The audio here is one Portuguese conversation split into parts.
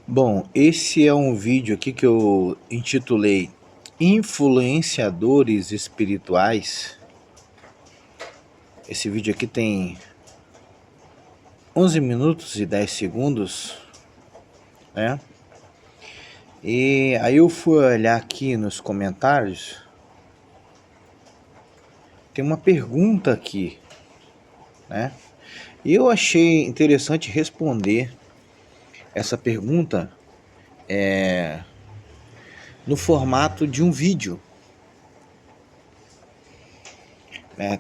Bom, esse é um vídeo aqui que eu intitulei Influenciadores Espirituais. Esse vídeo aqui tem 11 minutos e 10 segundos, né? E aí eu fui olhar aqui nos comentários, tem uma pergunta aqui, né? E eu achei interessante responder essa pergunta no formato de um vídeo.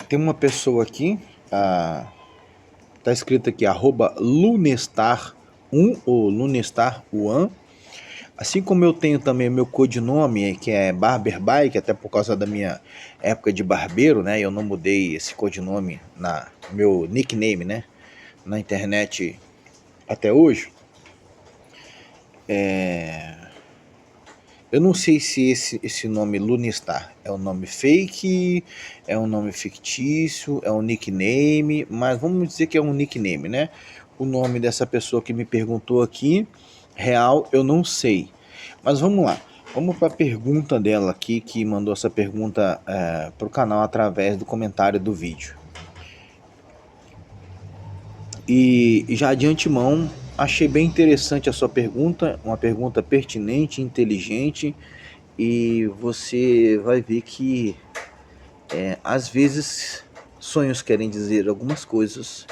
Tem uma pessoa aqui, tá escrito aqui, @lunestar1 ou lunestar1. Assim como eu tenho também o meu codinome, que é Barber Bike, até por causa da minha época de barbeiro, né? Eu não mudei esse codinome, meu nickname, né? Na internet até hoje. Eu não sei se esse nome Lunestar é um nome fake, é um nome fictício, é um nickname, mas vamos dizer que é um nickname, né? O nome dessa pessoa que me perguntou aqui, real, eu não sei. Mas vamos lá, vamos para a pergunta dela aqui, que mandou essa pergunta para o canal através do comentário do vídeo. E já de antemão, achei bem interessante a sua pergunta, uma pergunta pertinente, inteligente, e você vai ver que às vezes sonhos querem dizer algumas coisas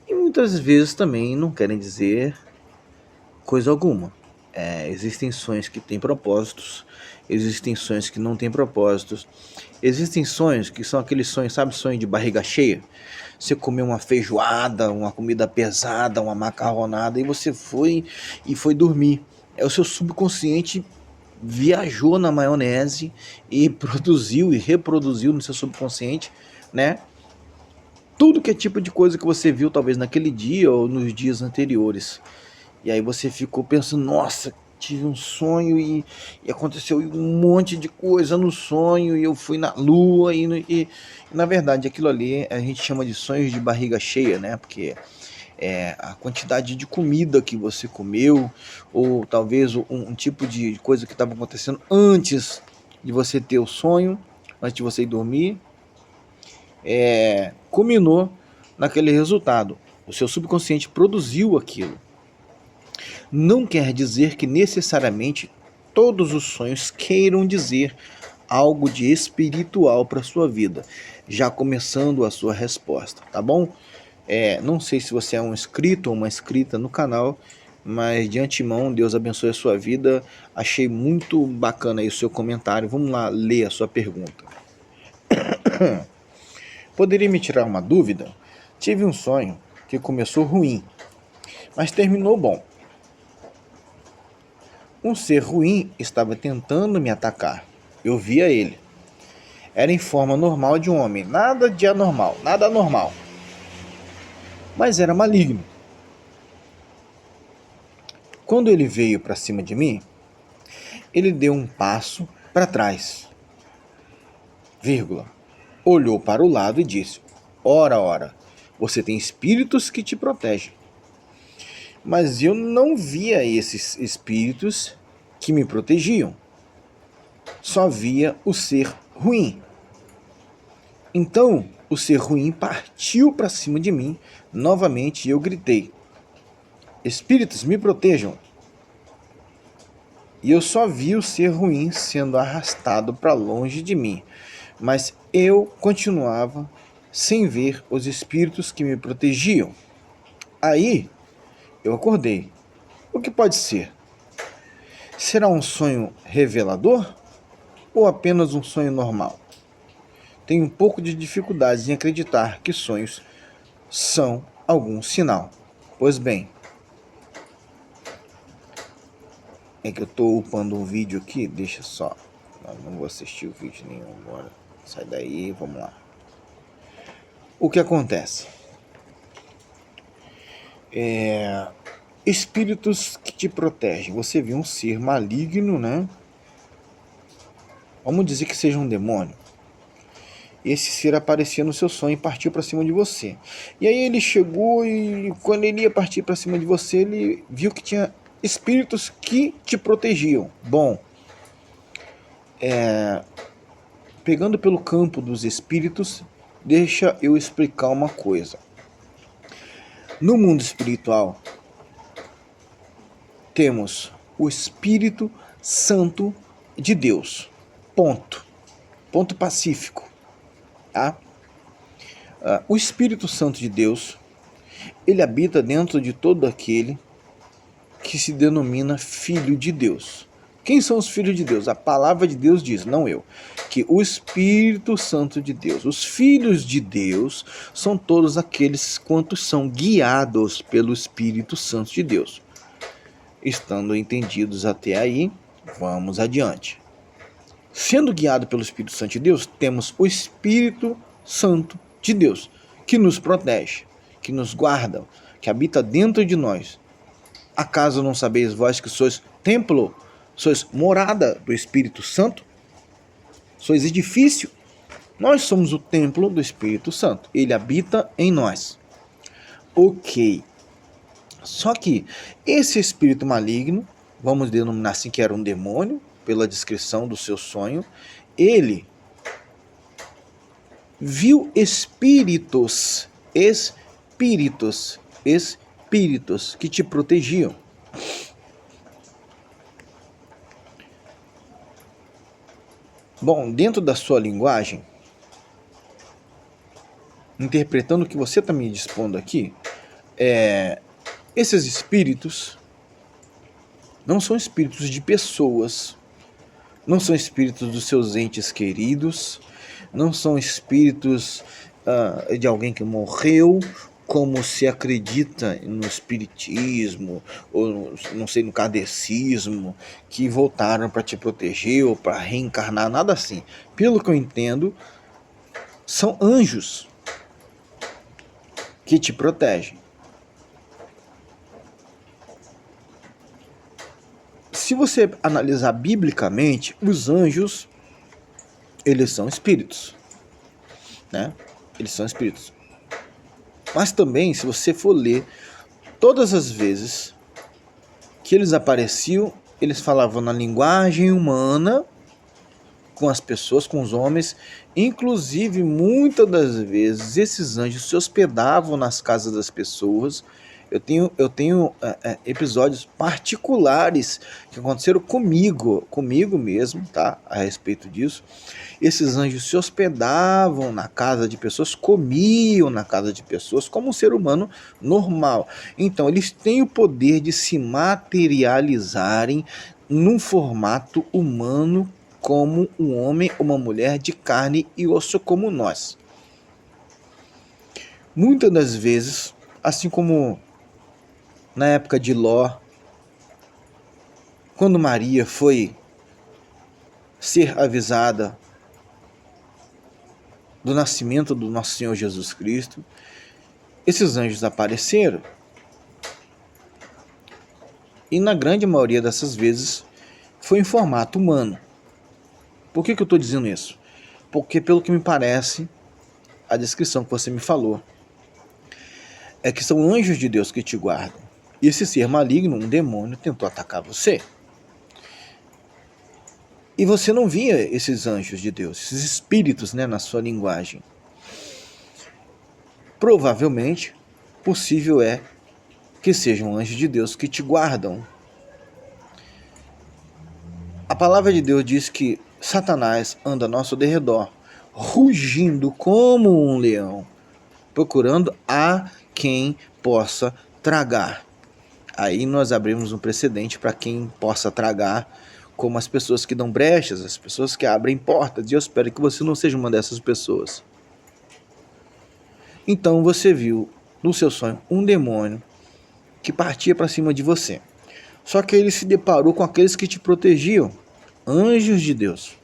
e muitas vezes também não querem dizer coisa alguma. Existem sonhos que têm propósitos, existem sonhos que não têm propósitos, existem sonhos que são aqueles sonhos, sabe, sonho de barriga cheia? Você comeu uma feijoada, uma comida pesada, uma macarronada e você foi dormir. O seu subconsciente viajou na maionese e produziu e reproduziu no seu subconsciente, né? Tudo que é tipo de coisa que você viu talvez naquele dia ou nos dias anteriores. E aí você ficou pensando, nossa, tive um sonho e aconteceu um monte de coisa no sonho e eu fui na lua e na verdade aquilo ali a gente chama de sonhos de barriga cheia, né? Porque a quantidade de comida que você comeu, ou talvez um tipo de coisa que estava acontecendo antes de você ter o sonho, antes de você ir dormir, culminou naquele resultado. O seu subconsciente produziu aquilo. Não quer dizer que necessariamente todos os sonhos queiram dizer algo de espiritual para sua vida. Já começando a sua resposta, tá bom? Não sei se você é um inscrito ou uma inscrita no canal, mas de antemão, Deus abençoe a sua vida. Achei muito bacana aí o seu comentário. Vamos lá ler a sua pergunta. Poderia me tirar uma dúvida? Tive um sonho que começou ruim, mas terminou bom. Um ser ruim estava tentando me atacar. Eu via ele. Era em forma normal de um homem, nada de anormal, nada anormal. Mas era maligno. Quando ele veio para cima de mim, ele deu um passo para trás, vírgula, olhou para o lado e disse: ora, ora, você tem espíritos que te protegem. Mas eu não via esses espíritos que me protegiam. Só via o ser ruim. Então, o ser ruim partiu para cima de mim novamente e eu gritei: espíritos, me protejam. E eu só vi o ser ruim sendo arrastado para longe de mim, mas eu continuava sem ver os espíritos que me protegiam. Aí eu acordei. O que pode ser? Será um sonho revelador ou apenas um sonho normal? Tenho um pouco de dificuldade em acreditar que sonhos são algum sinal. Pois bem, é que eu estou upando um vídeo aqui, deixa só. Não vou assistir o vídeo nenhum agora. Sai daí, vamos lá. O que acontece? Espíritos que te protegem. Você viu um ser maligno, né? Vamos dizer que seja um demônio. Esse ser aparecia no seu sonho e partiu para cima de você. E aí ele chegou e quando ele ia partir para cima de você, ele viu que tinha espíritos que te protegiam. Bom, pegando pelo campo dos espíritos, deixa eu explicar uma coisa. No mundo espiritual, temos o Espírito Santo de Deus. Ponto. Ponto pacífico. Tá? O Espírito Santo de Deus, ele habita dentro de todo aquele que se denomina filho de Deus. Quem são os filhos de Deus? A palavra de Deus diz, não eu, que o Espírito Santo de Deus, os filhos de Deus, são todos aqueles quantos são guiados pelo Espírito Santo de Deus. Estando entendidos até aí, vamos adiante. Sendo guiado pelo Espírito Santo de Deus, temos o Espírito Santo de Deus, que nos protege, que nos guarda, que habita dentro de nós. Acaso não sabeis vós que sois templo, sois morada do Espírito Santo? Sois edifício? Nós somos o templo do Espírito Santo. Ele habita em nós. Ok. Só que esse espírito maligno, vamos denominar assim que era um demônio, pela descrição do seu sonho, ele viu espíritos que te protegiam. Bom, dentro da sua linguagem, interpretando o que você está me dispondo aqui, esses espíritos não são espíritos de pessoas, não são espíritos dos seus entes queridos, não são espíritos de alguém que morreu, como se acredita no espiritismo, ou não sei, no kardecismo, que voltaram para te proteger ou para reencarnar, nada assim. Pelo que eu entendo, são anjos que te protegem. Se você analisar biblicamente, os anjos, eles são espíritos, né? Eles são espíritos. Mas também, se você for ler, todas as vezes que eles apareciam, eles falavam na linguagem humana, com as pessoas, com os homens. Inclusive, muitas das vezes, esses anjos se hospedavam nas casas das pessoas. Eu tenho episódios particulares que aconteceram comigo mesmo, tá? A respeito disso. Esses anjos se hospedavam na casa de pessoas, comiam na casa de pessoas, como um ser humano normal. Então, eles têm o poder de se materializarem num formato humano, como um homem ou uma mulher de carne e osso como nós. Muitas das vezes, assim como na época de Ló, quando Maria foi ser avisada do nascimento do nosso Senhor Jesus Cristo, esses anjos apareceram. E na grande maioria dessas vezes foi em formato humano. Por que eu estou dizendo isso? Porque, pelo que me parece, a descrição que você me falou é que são anjos de Deus que te guardam. E esse ser maligno, um demônio, tentou atacar você. E você não via esses anjos de Deus, esses espíritos, né, na sua linguagem. Provavelmente, possível é que sejam anjos de Deus que te guardam. A palavra de Deus diz que Satanás anda ao nosso derredor, rugindo como um leão, procurando a quem possa tragar. Aí nós abrimos um precedente para quem possa tragar, como as pessoas que dão brechas, as pessoas que abrem portas, e eu espero que você não seja uma dessas pessoas. Então você viu no seu sonho um demônio que partia para cima de você. Só que ele se deparou com aqueles que te protegiam, anjos de Deus.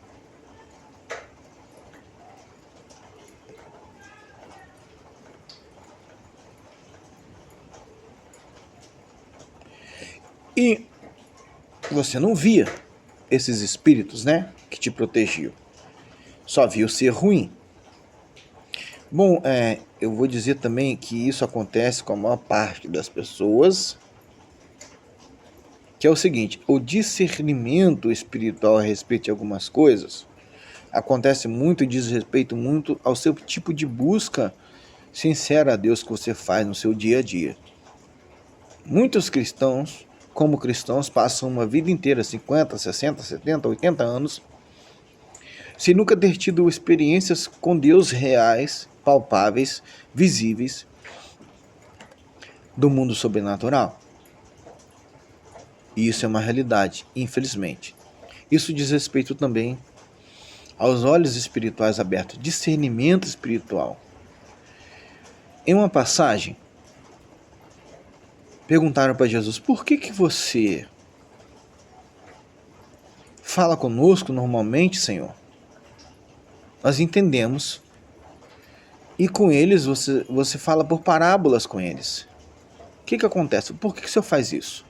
E você não via esses espíritos, né, que te protegiam. Só via o ser ruim. Bom, eu vou dizer também que isso acontece com a maior parte das pessoas que é o seguinte: o discernimento espiritual a respeito de algumas coisas acontece muito e diz respeito muito ao seu tipo de busca sincera a Deus que você faz no seu dia a dia. Muitos cristãos, como cristãos, passam uma vida inteira, 50, 60, 70, 80 anos, sem nunca ter tido experiências com Deus reais, palpáveis, visíveis, do mundo sobrenatural. E isso é uma realidade, infelizmente. Isso diz respeito também aos olhos espirituais abertos, discernimento espiritual. Em uma passagem, perguntaram para Jesus: por que você fala conosco normalmente, Senhor? Nós entendemos. E com eles, você fala por parábolas com eles. O que acontece? Por que o Senhor faz isso?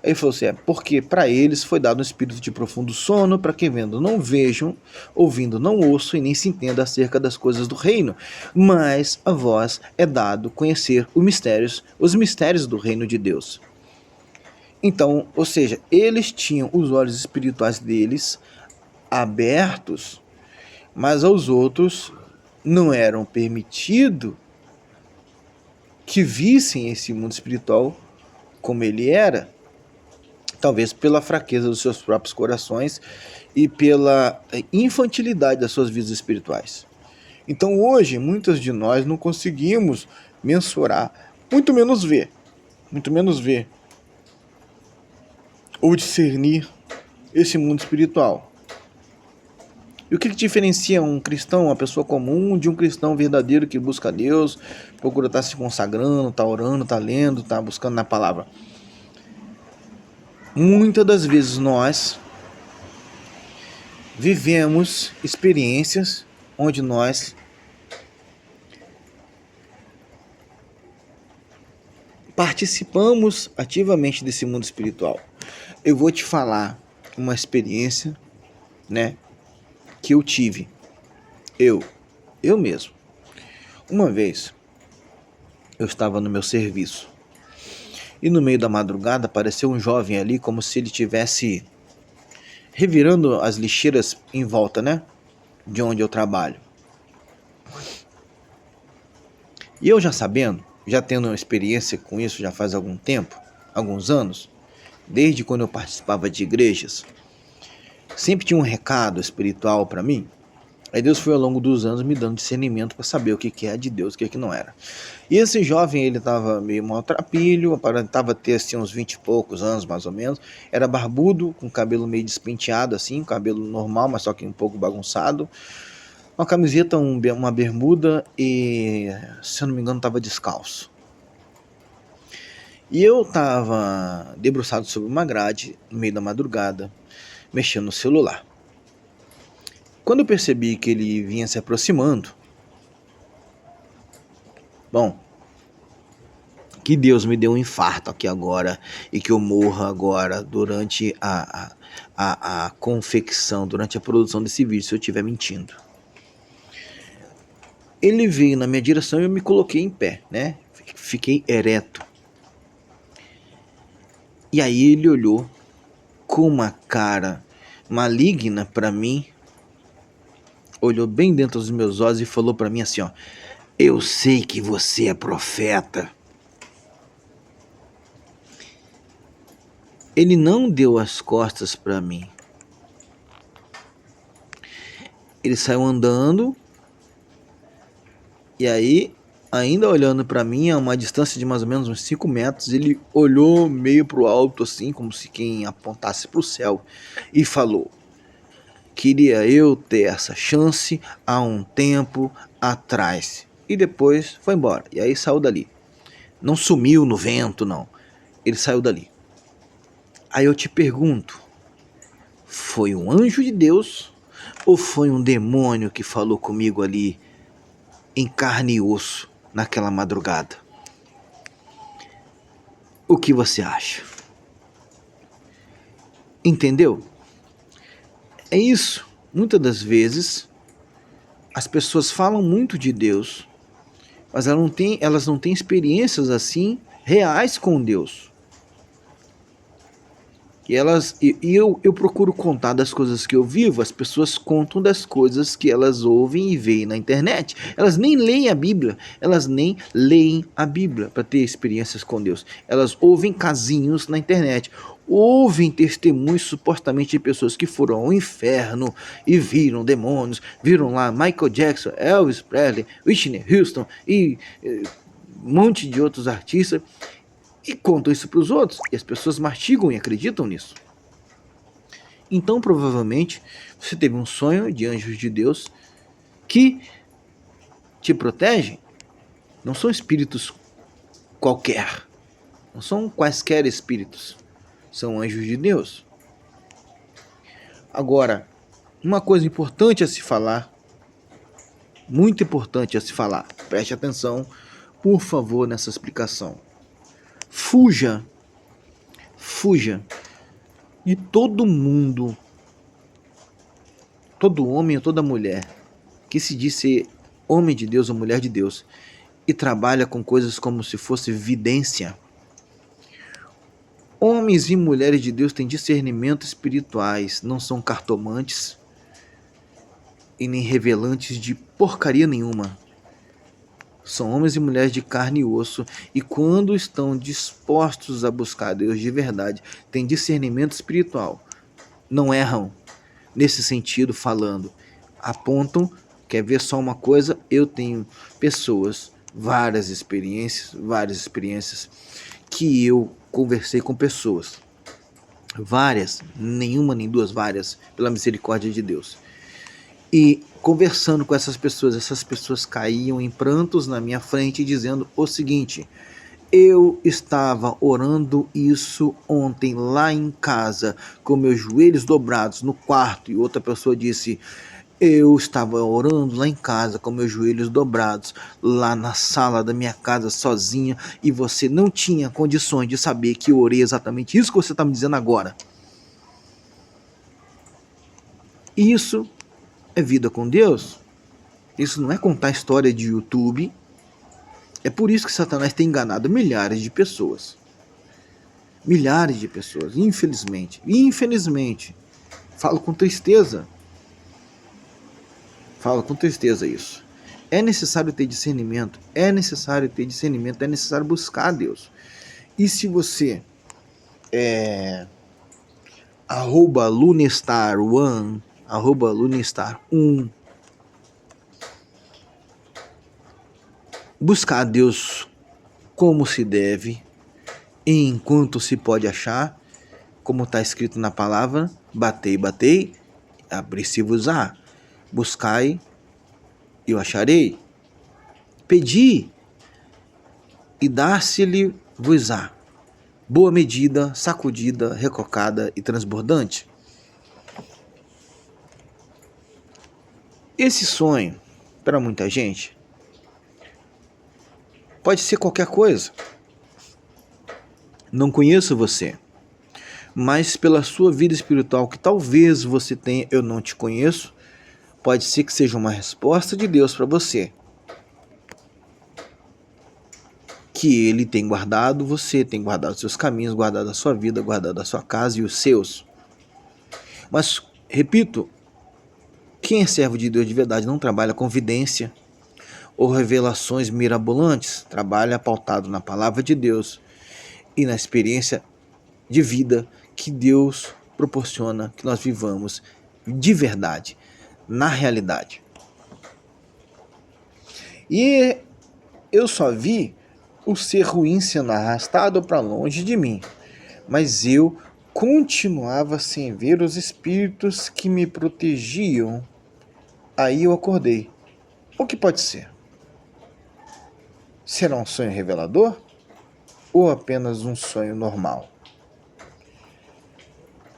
Aí ele falou assim: porque para eles foi dado um espírito de profundo sono, para que vendo não vejam, ouvindo não ouçam e nem se entenda acerca das coisas do reino. Mas a vós é dado conhecer os mistérios do reino de Deus. Então, ou seja, eles tinham os olhos espirituais deles abertos, mas aos outros não eram permitido que vissem esse mundo espiritual como ele era, talvez pela fraqueza dos seus próprios corações e pela infantilidade das suas vidas espirituais. Então hoje, muitos de nós não conseguimos mensurar, muito menos ver ou discernir esse mundo espiritual. E o que diferencia um cristão, uma pessoa comum, de um cristão verdadeiro que busca a Deus, procura estar se consagrando, está orando, está lendo, está buscando na palavra? Muitas das vezes nós vivemos experiências onde nós participamos ativamente desse mundo espiritual. Eu vou te falar uma experiência, que eu tive. Eu mesmo. Uma vez, eu estava no meu serviço e no meio da madrugada apareceu um jovem ali como se ele tivesse revirando as lixeiras em volta, de onde eu trabalho. E eu já sabendo, já tendo uma experiência com isso já faz algum tempo, alguns anos, desde quando eu participava de igrejas, sempre tinha um recado espiritual para mim. Aí Deus foi ao longo dos anos me dando discernimento para saber o que é de Deus, o que não era. E esse jovem, ele estava meio maltrapilho, aparentava ter assim, uns 20 e poucos anos mais ou menos. Era barbudo, com cabelo meio despenteado assim, cabelo normal, mas só que um pouco bagunçado. Uma camiseta, uma bermuda e, se eu não me engano, estava descalço. E eu estava debruçado sobre uma grade, no meio da madrugada, mexendo no celular. Quando eu percebi que ele vinha se aproximando, que Deus me deu um infarto aqui agora e que eu morra agora durante a confecção, durante a produção desse vídeo, se eu estiver mentindo. Ele veio na minha direção e eu me coloquei em pé, Fiquei ereto. E aí ele olhou com uma cara maligna para mim, olhou bem dentro dos meus olhos e falou para mim assim, eu sei que você é profeta. Ele não deu as costas para mim. Ele saiu andando e aí, ainda olhando para mim a uma distância de mais ou menos uns 5 metros, ele olhou meio pro alto assim, como se quem apontasse pro céu e falou: queria eu ter essa chance há um tempo atrás. E depois foi embora. E aí saiu dali. Não sumiu no vento, não. Ele saiu dali. Aí eu te pergunto, foi um anjo de Deus ou foi um demônio que falou comigo ali em carne e osso naquela madrugada? O que você acha? Entendeu? É isso. Muitas das vezes as pessoas falam muito de Deus, mas elas não têm experiências assim reais com Deus. E eu procuro contar das coisas que eu vivo, as pessoas contam das coisas que elas ouvem e veem na internet. Elas nem leem a Bíblia, elas nem leem a Bíblia para ter experiências com Deus. Elas ouvem casinhos na internet, ouvem testemunhos supostamente de pessoas que foram ao inferno e viram demônios, viram lá Michael Jackson, Elvis Presley, Whitney Houston e um monte de outros artistas e contam isso para os outros, e as pessoas mastigam e acreditam nisso. Então, provavelmente, você teve um sonho de anjos de Deus que te protegem. Não são espíritos qualquer, não são quaisquer espíritos, são anjos de Deus. Agora, uma coisa importante a se falar, muito importante a se falar, preste atenção, por favor, nessa explicação. Fuja de todo mundo, todo homem ou toda mulher que se diz ser homem de Deus ou mulher de Deus e trabalha com coisas como se fosse vidência. Homens e mulheres de Deus têm discernimento espirituais, não são cartomantes e nem revelantes de porcaria nenhuma. São homens e mulheres de carne e osso, e quando estão dispostos a buscar Deus de verdade, têm discernimento espiritual. Não erram nesse sentido falando. Apontam, quer ver só uma coisa? Eu tenho pessoas, várias experiências, que eu conversei com pessoas. Várias, nenhuma nem duas, várias, pela misericórdia de Deus. E conversando com essas pessoas caíam em prantos na minha frente, dizendo o seguinte: eu estava orando isso ontem lá em casa, com meus joelhos dobrados no quarto. E outra pessoa disse: eu estava orando lá em casa, com meus joelhos dobrados, lá na sala da minha casa, sozinha, e você não tinha condições de saber que eu orei exatamente isso que você está me dizendo agora. Isso é vida com Deus? Isso não é contar história de YouTube. É por isso que Satanás tem enganado milhares de pessoas. Milhares de pessoas, infelizmente. Infelizmente. Falo com tristeza. Falo com tristeza isso. É necessário ter discernimento. É necessário ter discernimento. É necessário buscar a Deus. E se você @lunestar1, @lunestar1, buscar a Deus como se deve, enquanto se pode achar, como está escrito na palavra: batei, abri-se-vos-á, buscai, eu acharei, pedi, e dar-se-lhe-vos-á, boa medida, sacudida, recocada e transbordante. Esse sonho, para muita gente, pode ser qualquer coisa. Não conheço você, mas pela sua vida espiritual que talvez você tenha, eu não te conheço, pode ser que seja uma resposta de Deus para você. Que Ele tem guardado você, tem guardado seus caminhos, guardado a sua vida, guardado a sua casa e os seus. Mas, repito, quem é servo de Deus de verdade não trabalha com vidência ou revelações mirabolantes, trabalha pautado na palavra de Deus e na experiência de vida que Deus proporciona que nós vivamos de verdade, na realidade. E eu só vi o ser ruim sendo arrastado para longe de mim, mas eu continuava sem ver os espíritos que me protegiam. Aí eu acordei. O que pode ser? Será um sonho revelador? Ou apenas um sonho normal?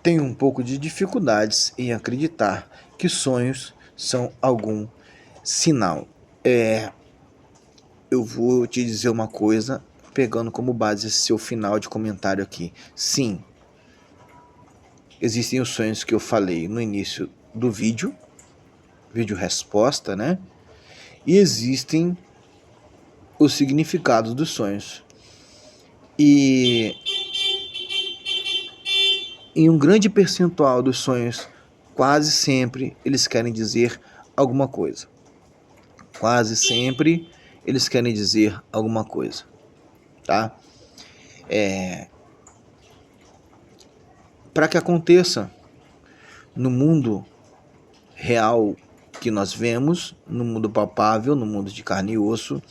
Tenho um pouco de dificuldades em acreditar que sonhos são algum sinal. Eu vou te dizer uma coisa, pegando como base esse seu final de comentário aqui. Sim, existem os sonhos que eu falei no início do vídeo resposta, né? E existem os significados dos sonhos. E em um grande percentual dos sonhos, quase sempre eles querem dizer alguma coisa. Quase sempre eles querem dizer alguma coisa, tá? Para que aconteça no mundo real que nós vemos, no mundo palpável, no mundo de carne e osso,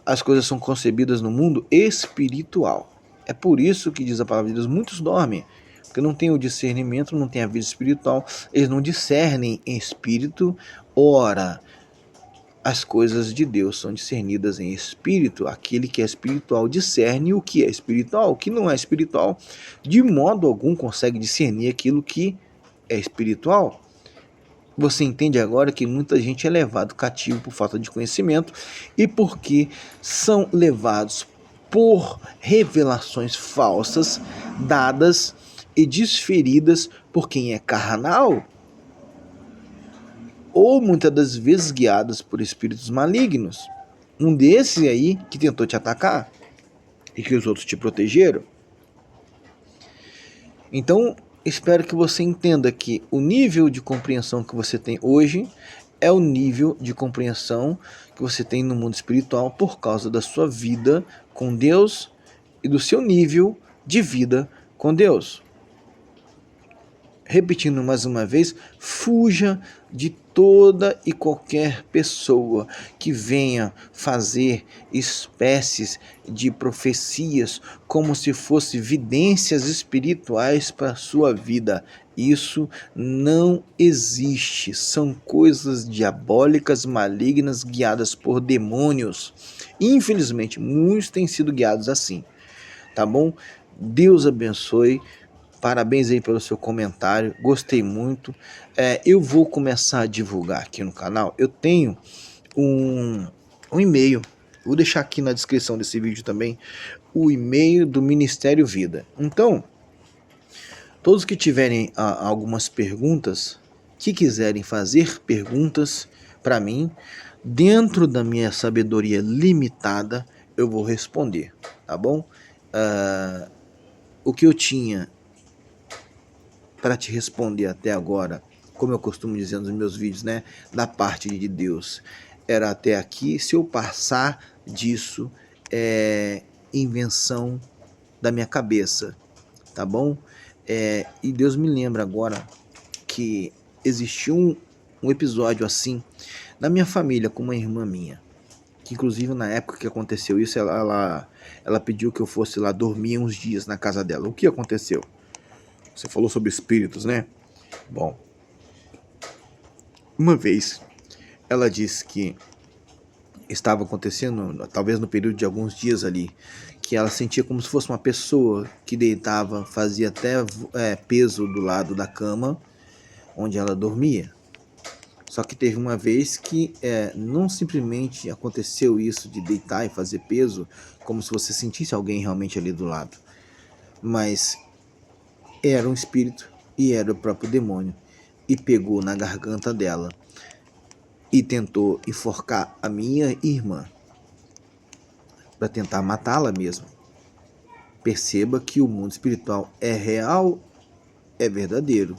as coisas são concebidas no mundo espiritual. É por isso que diz a palavra de Deus, muitos dormem, porque não tem o discernimento, não tem a vida espiritual, eles não discernem em espírito. Ora, as coisas de Deus são discernidas em espírito. Aquele que é espiritual discerne o que é espiritual. O que não é espiritual, de modo algum consegue discernir aquilo que é espiritual. Você entende agora que muita gente é levado cativo por falta de conhecimento e porque são levados por revelações falsas dadas e desferidas por quem é carnal, ou muitas das vezes guiados por espíritos malignos. Um desses aí que tentou te atacar e que os outros te protegeram. Então, espero que você entenda que o nível de compreensão que você tem hoje é o nível de compreensão que você tem no mundo espiritual por causa da sua vida com Deus e do seu nível de vida com Deus. Repetindo mais uma vez, fuja de toda e qualquer pessoa que venha fazer espécies de profecias como se fossem vidências espirituais para a sua vida. Isso não existe. São coisas diabólicas, malignas, guiadas por demônios. Infelizmente, muitos têm sido guiados assim. Tá bom? Deus abençoe. Parabéns aí pelo seu comentário, gostei muito. Eu vou começar a divulgar aqui no canal. Eu tenho um e-mail, vou deixar aqui na descrição desse vídeo também, o e-mail do Ministério Vida. Então, todos que tiverem algumas perguntas, que quiserem fazer perguntas para mim, dentro da minha sabedoria limitada, eu vou responder, tá bom? O que eu tinha para te responder até agora, como eu costumo dizer nos meus vídeos, né, da parte de Deus, era até aqui. Se eu passar disso, é invenção da minha cabeça, tá bom? E Deus me lembra agora que existiu um episódio assim na minha família com uma irmã minha, que inclusive na época que aconteceu isso, ela pediu que eu fosse lá dormir uns dias na casa dela. O que aconteceu? Você falou sobre espíritos, né? Bom, uma vez ela disse que estava acontecendo, talvez no período de alguns dias ali, que ela sentia como se fosse uma pessoa que deitava, fazia até peso do lado da cama onde ela dormia. Só que teve uma vez que não simplesmente aconteceu isso de deitar e fazer peso, como se você sentisse alguém realmente ali do lado, mas era um espírito e era o próprio demônio, e pegou na garganta dela e tentou enforcar a minha irmã para tentar matá-la mesmo. Perceba que o mundo espiritual é real, é verdadeiro.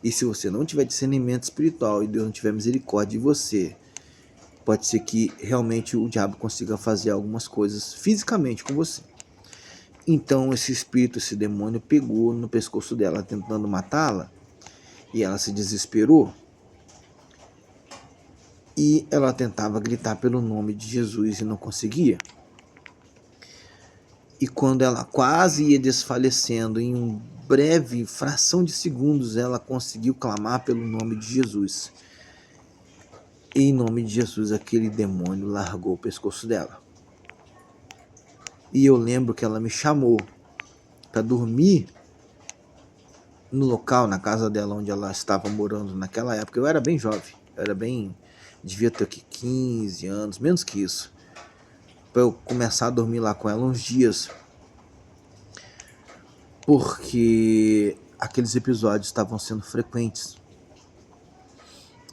E se você não tiver discernimento espiritual e Deus não tiver misericórdia de você, pode ser que realmente o diabo consiga fazer algumas coisas fisicamente com você. Então esse espírito, esse demônio pegou no pescoço dela tentando matá-la, e ela se desesperou. E ela tentava gritar pelo nome de Jesus e não conseguia. E quando ela quase ia desfalecendo, em uma breve fração de segundos, ela conseguiu clamar pelo nome de Jesus. E em nome de Jesus, aquele demônio largou o pescoço dela. E eu lembro que ela me chamou para dormir no local, na casa dela, onde ela estava morando naquela época. Eu era bem jovem, devia ter aqui 15 anos, menos que isso, para eu começar a dormir lá com ela uns dias, porque aqueles episódios estavam sendo frequentes,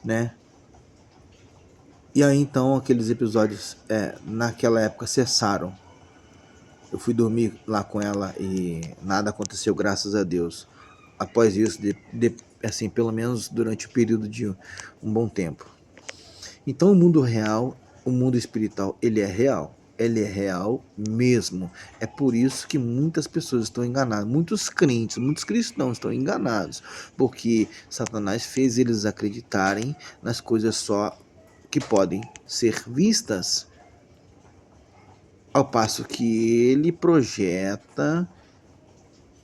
né? E aí então aqueles episódios naquela época cessaram. Eu fui dormir lá com ela e nada aconteceu, graças a Deus. após isso, assim, pelo menos durante o período de um bom tempo. Então o mundo real, o mundo espiritual, ele é real. Ele é real mesmo. É por isso que muitas pessoas estão enganadas. Muitos crentes, muitos cristãos estão enganados. Porque Satanás fez eles acreditarem nas coisas só que podem ser vistas. Ao passo que ele projeta,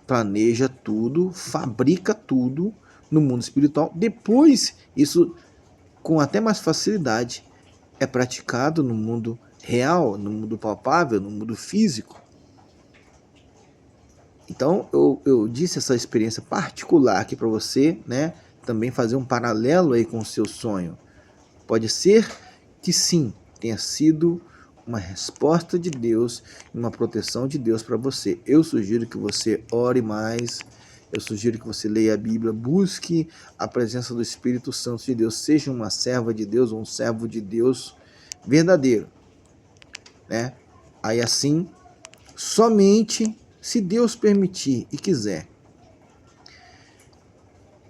planeja tudo, fabrica tudo no mundo espiritual. Depois, isso com até mais facilidade é praticado no mundo real, no mundo palpável, no mundo físico. Então eu disse essa experiência particular aqui para você, né? Também fazer um paralelo aí com o seu sonho. Pode ser que sim, tenha sido uma resposta de Deus, uma proteção de Deus para você. Eu sugiro que você ore mais, eu sugiro que você leia a Bíblia, busque a presença do Espírito Santo de Deus, seja uma serva de Deus ou um servo de Deus verdadeiro, né? Aí assim, somente se Deus permitir e quiser,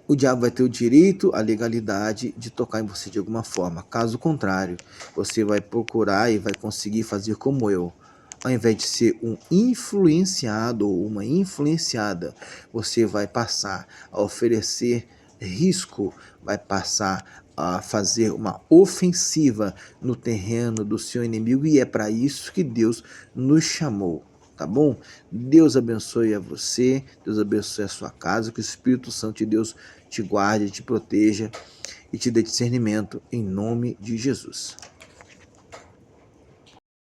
o diabo vai ter o direito, a legalidade de tocar em você de alguma forma. Caso contrário, você vai procurar e vai conseguir fazer como eu. Ao invés de ser um influenciado ou uma influenciada, você vai passar a oferecer risco, vai passar a fazer uma ofensiva no terreno do seu inimigo, e é para isso que Deus nos chamou. Tá bom? Deus abençoe a você, Deus abençoe a sua casa, que o Espírito Santo de Deus te guarde, te proteja e te dê discernimento em nome de Jesus.